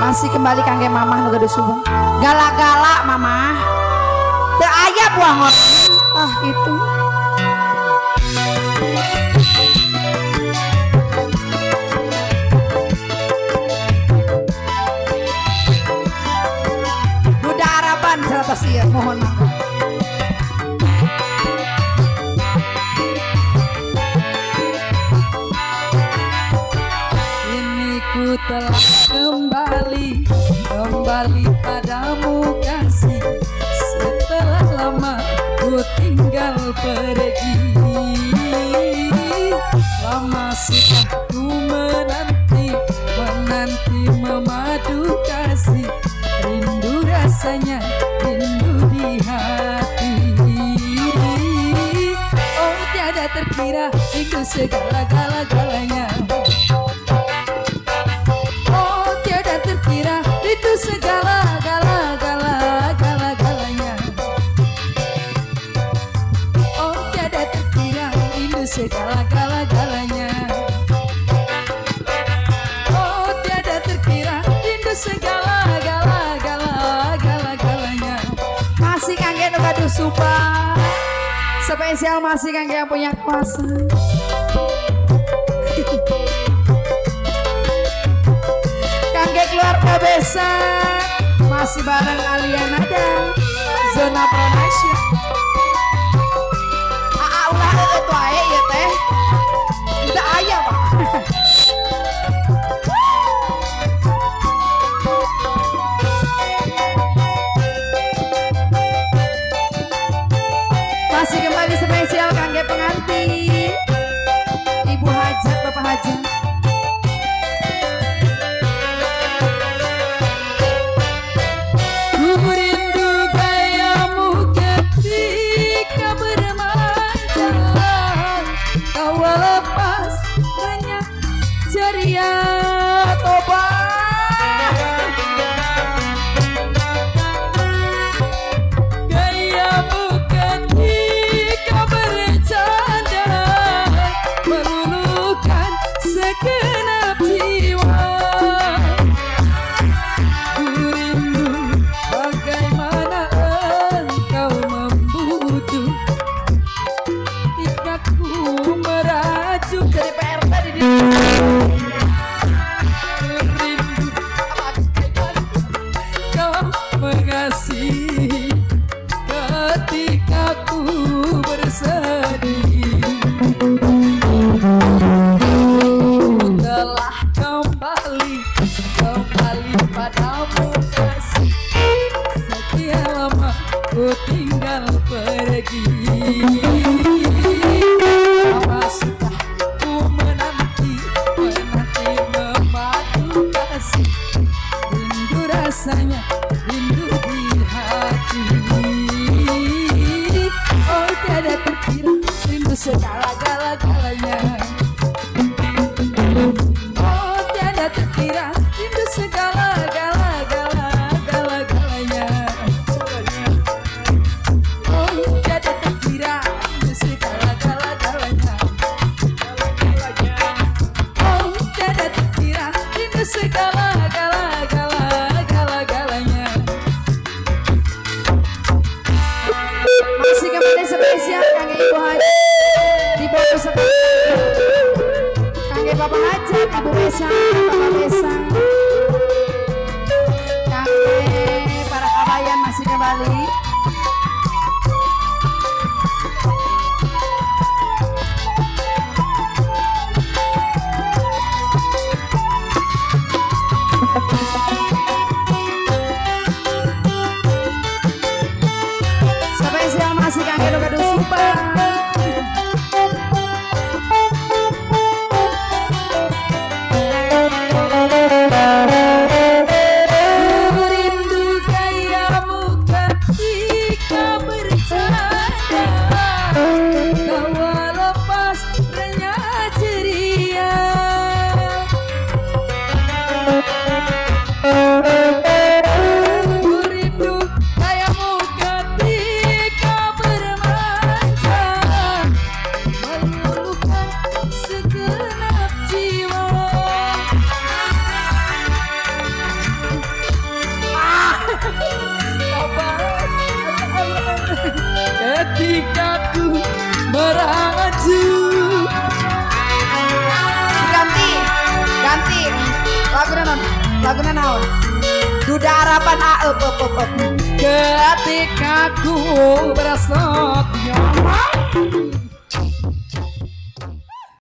Masih kembali kangge mamah nu gaduh subeng. Gala-gala mamah. Teu aya buangot. Ah itu. Budak Araban seratus ieu mohon maaf. Ku telah kembali padamu kasih, setelah lama ku tinggal pergi. Lama sudah ku menanti memadu kasih, rindu rasanya, rindu di hati. Oh tiada terkira rindu segala-galanya, itu segala-galanya. Oh tiada terkira rindu segala-galanya. Oh tiada terkira rindu segala-galanya. Masih kangge nu gaduh subang. Spesial masih kangge yang punya kuasa. Keluarga besar masih bareng Aliana dan Zona Production. Ulah itu aja ya teh. Tidak aya pak. Masih kembali spesial kangge pengantin Ibu Hajat, Bapak Hajat. Ceria tobat gayamu ketika bercanda meluluhkan segenap jiwa. Ku rindu bagaimana engkau membujuk ketika ku merajuk dari PRT di mengasihi ketika ku bersedih. Telah kembali padamu kasih, sekian lama ku tinggal pergi. Lama sudah ku menanti memadu kasih, rindu rasanya, rindu di hati. Oh tiada terkira rindu segala-galanya. Oh tiada terkira rindu segala-galanya. Oh tiada terkira rindu segala-galanya. Oh tiada terkira rindu segala-galanya. Masih kembali spesial kangge Ibu Hajat di bonus kangge Bapak Hajat, Ibu Besang, Bapak Besang, kangge para kabayan masih kembali. Spesial masih kangge nu gaduh subang. Rindu gayamu ketika orang aduh. Ganti laguna naon duda harapan aep. Ketika ku berasa nyaman